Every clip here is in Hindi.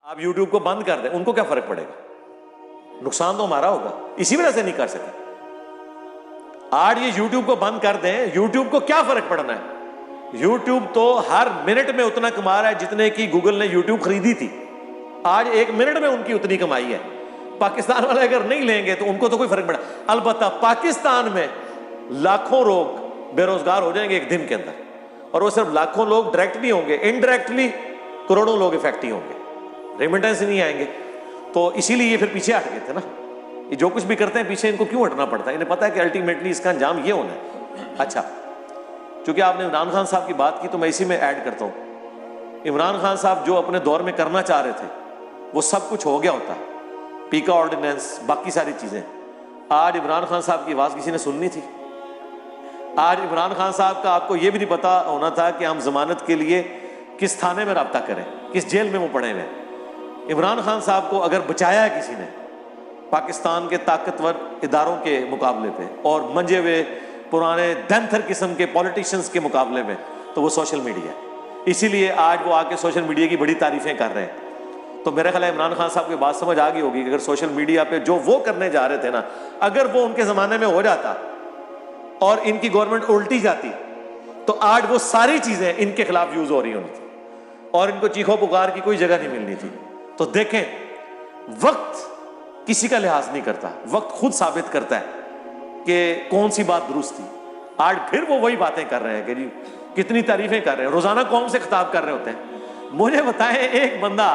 आप YouTube को बंद कर दें, उनको क्या फर्क पड़ेगा? नुकसान तो हमारा होगा, इसी वजह से नहीं कर सके। आज ये YouTube को बंद कर दें, YouTube को क्या फर्क पड़ना है? YouTube तो हर मिनट में उतना कमा रहा है जितने की गूगल ने YouTube खरीदी थी। आज एक मिनट में उनकी उतनी कमाई है। पाकिस्तान वाले अगर नहीं लेंगे तो उनको तो कोई फर्क पड़ा। अलबत्ता पाकिस्तान में लाखों लोग बेरोजगार हो जाएंगे एक दिन के अंदर, और वो सिर्फ लाखों लोग डायरेक्ट नहीं होंगे, इनडायरेक्टली करोड़ों लोग इफेक्ट ही होंगे, रेमिटेंस नहीं आएंगे। तो इसीलिए ये फिर पीछे हट गए थे ना। ये जो कुछ भी करते हैं पीछे इनको क्यों हटना पड़ता है? इन्हें पता है कि अल्टीमेटली इसका अंजाम ये होना है। अच्छा, क्योंकि आपने इमरान खान साहब की बात की तो मैं इसी में ऐड करता हूं। इमरान खान साहब जो अपने दौर में करना चाह रहे थे वो सब कुछ हो गया होता है, पीका ऑर्डिनेंस, बाकी सारी चीजें। आज इमरान खान साहब की आवाज किसी ने सुननी थी? आज इमरान खान साहब का आपको यह भी नहीं पता होना था कि हम जमानत के लिए किस थाने में रब्ता करें, किस जेल में वो पड़े हुए। इमरान खान साहब को अगर बचाया है किसी ने पाकिस्तान के ताकतवर इदारों के मुकाबले पे और मंजे हुए पुराने दंथर किस्म के पॉलिटिशियंस के मुकाबले में, तो वो सोशल मीडिया है। इसीलिए आज वो आके सोशल मीडिया की बड़ी तारीफें कर रहे हैं। तो मेरा ख्याल है इमरान खान साहब की बात समझ आ गई होगी कि अगर सोशल मीडिया पे जो वो करने जा रहे थे ना, अगर वो उनके जमाने में हो जाता और इनकी गवर्नमेंट उल्टी जाती तो आज वो सारी चीजें इनके खिलाफ यूज हो रही होनी थी और इनको चीखो पुकार की कोई जगह नहीं मिलनी थी। तो देखें, वक्त किसी का लिहाज नहीं करता, वक्त खुद साबित करता है कि कौन सी बात दुरुस्त थी। आज फिर वो वही बातें कर रहे हैं कि जी कितनी तारीफें कर रहे हैं, रोजाना कौन से खिताब कर रहे होते हैं। मुझे बताएं एक बंदा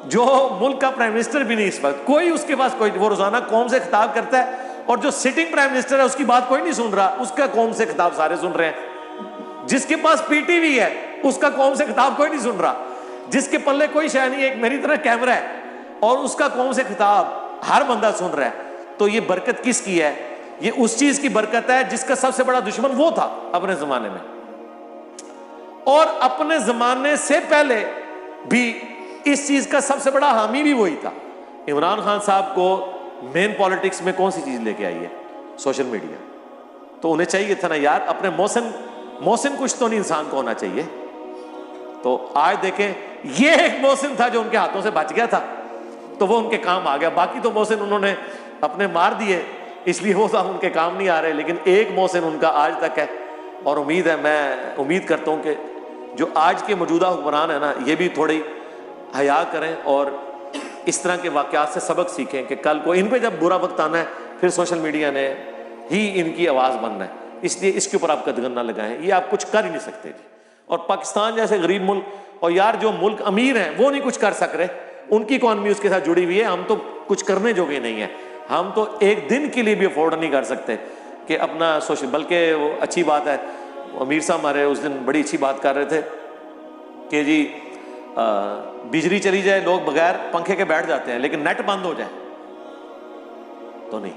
जो मुल्क का प्राइम मिनिस्टर भी नहीं इस वक्त, कोई उसके पास कोई, वो रोजाना कौम से खिताब करता है और जो सिटिंग प्राइम मिनिस्टर है उसकी बात कोई नहीं सुन रहा, उसका कौम से खिताब सारे सुन रहे हैं। जिसके पास पीटीवी है उसका कौम से खिताब कोई नहीं सुन रहा। जिसके पल्ले कोई शय नहीं, एक मेरी तरह कैमरा है और उसका कौम से खिताब हर बंदा सुन रहा है। तो ये बरकत किसकी है? ये उस चीज की बरकत है जिसका सबसे बड़ा दुश्मन वो था अपने जमाने में, और अपने जमाने से पहले भी इस चीज का सबसे बड़ा हामी भी वही था। इमरान खान साहब को मेन पॉलिटिक्स में कौन सी चीज लेके आई है? Social media. तो उन्हें चाहिए था ना यार, अपने मोहसिन कुछ तो नहीं इंसान को होना चाहिए। तो आज देखें, ये एक मोहसिन था जो उनके हाथों से बच गया था तो वो उनके काम आ गया। बाकी तो मोहसिन उन्होंने अपने मार दिए, इसलिए वो साहब उनके काम नहीं आ रहे। लेकिन एक मोहसिन उनका आज तक है और उम्मीद है, मैं उम्मीद करता हूं कि जो आज के मौजूदा हुक्मरान है ना, ये भी थोड़ी हया करें और इस तरह के वाकयात से सबक सीखें कि कल को इन पे जब बुरा वक्त आना है फिर सोशल मीडिया ने ही इनकी आवाज़ बनना है। इसलिए इसके ऊपर आप कदगन ना लगाएं, ये आप कुछ कर ही नहीं सकते जी। और पाकिस्तान जैसे गरीब मुल्क, और यार जो मुल्क अमीर हैं वो नहीं कुछ कर सक रहे, उनकी इकॉनमी उसके साथ जुड़ी हुई है। हम तो कुछ करने जोगे नहीं है, हम तो एक दिन के लिए भी अफोर्ड नहीं कर सकते कि अपना सोशल। बल्कि वो अच्छी बात है, अमीर साहब हमारे उस दिन बड़ी अच्छी बात कर रहे थे कि जी बिजली चली जाए, लोग बगैर पंखे के बैठ जाते हैं, लेकिन नेट बंद हो जाए तो नहीं।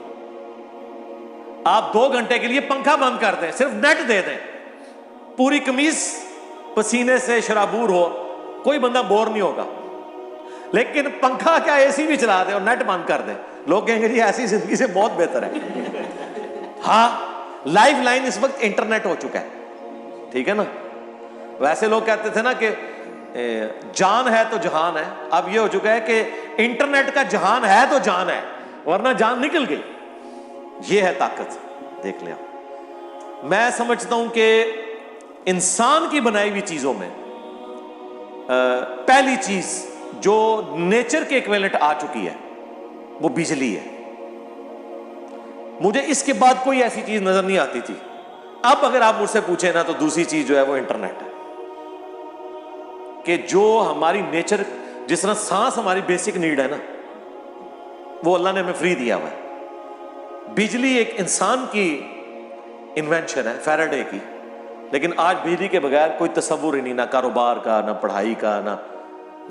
आप 2 घंटे के लिए पंखा बंद कर दें, सिर्फ नेट दे दें, पूरी कमीज पसीने से शराबूर हो, कोई बंदा बोर नहीं होगा। लेकिन पंखा क्या, एसी भी चला दें और नेट बंद कर दें, लोग कहेंगे जी ऐसी जिंदगी से बहुत बेहतर है। हाँ, लाइफ लाइन इस वक्त इंटरनेट हो चुका है, ठीक है ना। वैसे लोग कहते थे ना कि जान है तो जहान है, अब ये हो चुका है कि इंटरनेट का जहान है तो जान है, वरना जान निकल गई। ये है ताकत, देख लिया। मैं समझता हूं कि इंसान की बनाई हुई चीजों में पहली चीज जो नेचर के इक्विवेलेंट आ चुकी है वो बिजली है। मुझे इसके बाद कोई ऐसी चीज नजर नहीं आती थी। अब अगर आप मुझसे पूछे ना, तो दूसरी चीज जो है वो इंटरनेट है। कि जो हमारी नेचर, जिस तरह सांस हमारी बेसिक नीड है ना, वो अल्लाह ने हमें फ्री दिया हुआ है। बिजली एक इंसान की इन्वेंशन है, फैराडे की, लेकिन आज बिजली के बगैर कोई तस्वुर ही नहीं, ना कारोबार का, ना पढ़ाई का, ना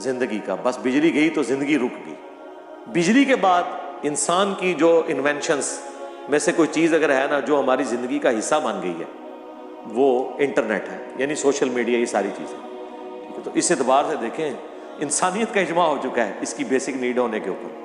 जिंदगी का। बस बिजली गई तो जिंदगी रुक गई। बिजली के बाद इंसान की जो इन्वेंशंस में से कोई चीज़ अगर है ना जो हमारी ज़िंदगी का हिस्सा बन गई है, वो इंटरनेट है, यानी सोशल मीडिया, ये सारी चीज़ें। ठीक है, तो इस एतबार से देखें इंसानियत का इजमा हो चुका है इसकी बेसिक नीड होने के ऊपर।